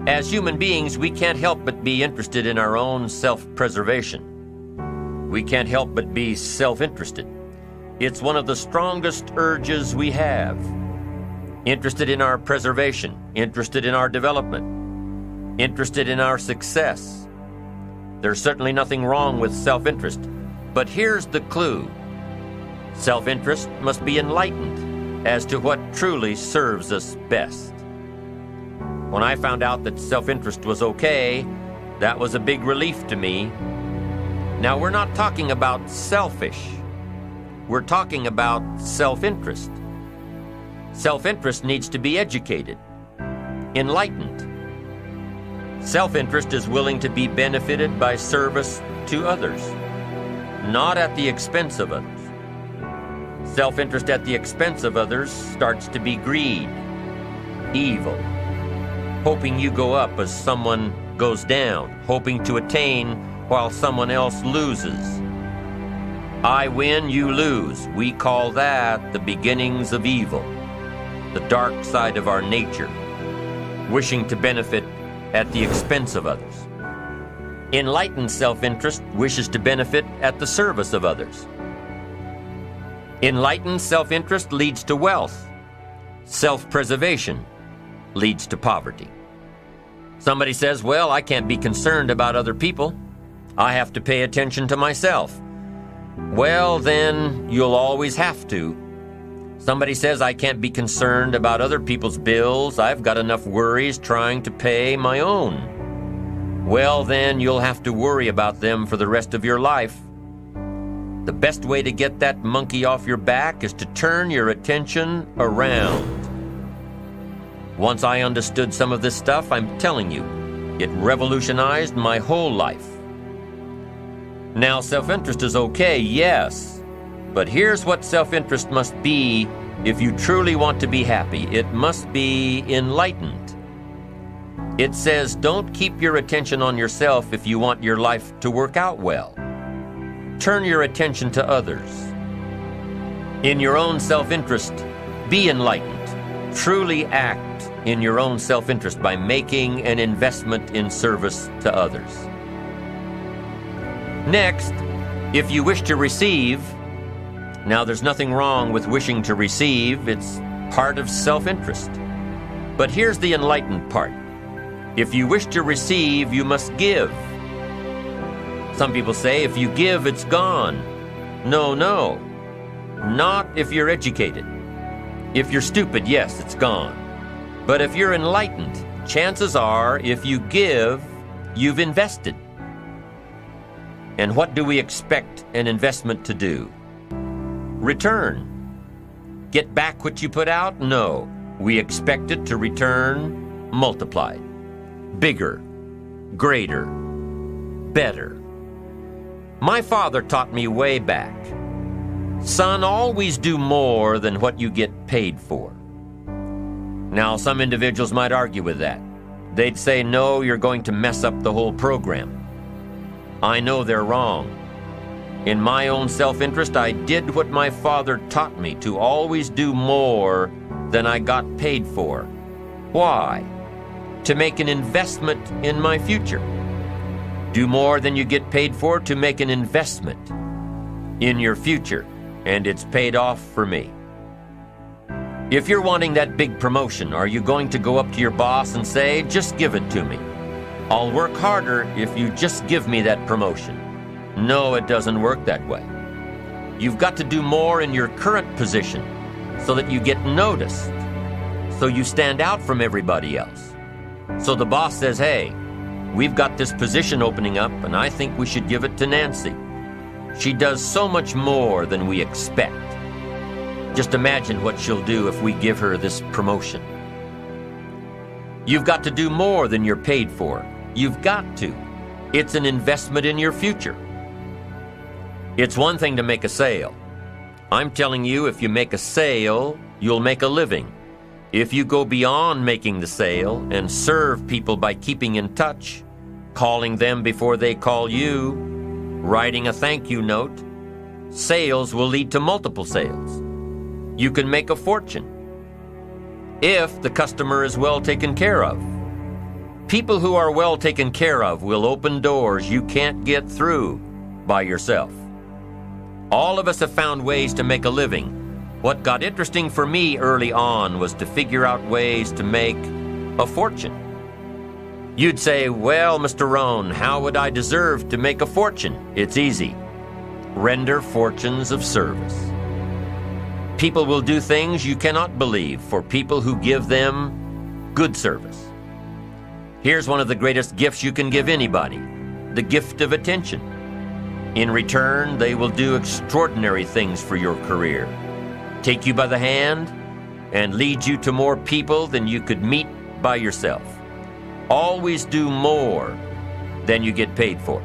As human beings, we can't help but be interested in our own self-preservation. We can't help but be self-interested. It's one of the strongest urges we have. Interested in our preservation, interested in our development, interested in our success. There's certainly nothing wrong with self-interest, but here's the clue. Self-interest must be enlightened as to what truly serves us best. When I found out that self-interest was okay, that was a big relief to me. Now, we're not talking about selfish. We're talking about self-interest. Self-interest needs to be educated, enlightened. Self-interest is willing to be benefited by service to others, not at the expense of others. Self-interest at the expense of others starts to be greed, evil, hoping you go up as someone goes down, hoping to attain while someone else loses. I win, you lose. We call that the beginnings of evil, the dark side of our nature, wishing to benefit at the expense of others. Enlightened self-interest wishes to benefit at the service of others. Enlightened self-interest leads to wealth. Self-preservation leads to poverty. Somebody says, well, I can't be concerned about other people. I have to pay attention to myself. Well, then you'll always have to. Somebody says, I can't be concerned about other people's bills. I've got enough worries trying to pay my own. Well, then you'll have to worry about them for the rest of your life. The best way to get that monkey off your back is to turn your attention around. Once I understood some of this stuff, I'm telling you, it revolutionized my whole life. Now, self-interest is okay, yes, but here's what self-interest must be if you truly want to be happy. It must be enlightened. It says, don't keep your attention on yourself if you want your life to work out well. Turn your attention to others. In your own self-interest, be enlightened. Truly act in your own self-interest by making an investment in service to others. Next, if you wish to receive, now there's nothing wrong with wishing to receive. It's part of self-interest. But here's the enlightened part. If you wish to receive, you must give. Some people say, if you give, it's gone. No, no. Not if you're educated. If you're stupid, yes, it's gone. But if you're enlightened, chances are, if you give, you've invested. And what do we expect an investment to do? Return. Get back what you put out? No. We expect it to return multiplied. Bigger, greater, better. My father taught me way back, son, always do more than what you get paid for. Now, some individuals might argue with that. They'd say, no, you're going to mess up the whole program. I know they're wrong. In my own self-interest, I did what my father taught me, to always do more than I got paid for. Why? To make an investment in my future. Do more than you get paid for to make an investment in your future, and it's paid off for me. If you're wanting that big promotion, are you going to go up to your boss and say, just give it to me? I'll work harder if you just give me that promotion. No, it doesn't work that way. You've got to do more in your current position so that you get noticed, so you stand out from everybody else. So the boss says, hey, we've got this position opening up, and I think we should give it to Nancy. She does so much more than we expect. Just imagine what she'll do if we give her this promotion. You've got to do more than you're paid for. You've got to. It's an investment in your future. It's one thing to make a sale. I'm telling you, if you make a sale, you'll make a living. If you go beyond making the sale and serve people by keeping in touch, calling them before they call you, writing a thank you note, sales will lead to multiple sales. You can make a fortune if the customer is well taken care of. People who are well taken care of will open doors you can't get through by yourself. All of us have found ways to make a living. What got interesting for me early on was to figure out ways to make a fortune. You'd say, well, Mr. Rohn, how would I deserve to make a fortune? It's easy. Render fortunes of service. People will do things you cannot believe for people who give them good service. Here's one of the greatest gifts you can give anybody, the gift of attention. In return, they will do extraordinary things for your career, take you by the hand, and lead you to more people than you could meet by yourself. Always do more than you get paid for.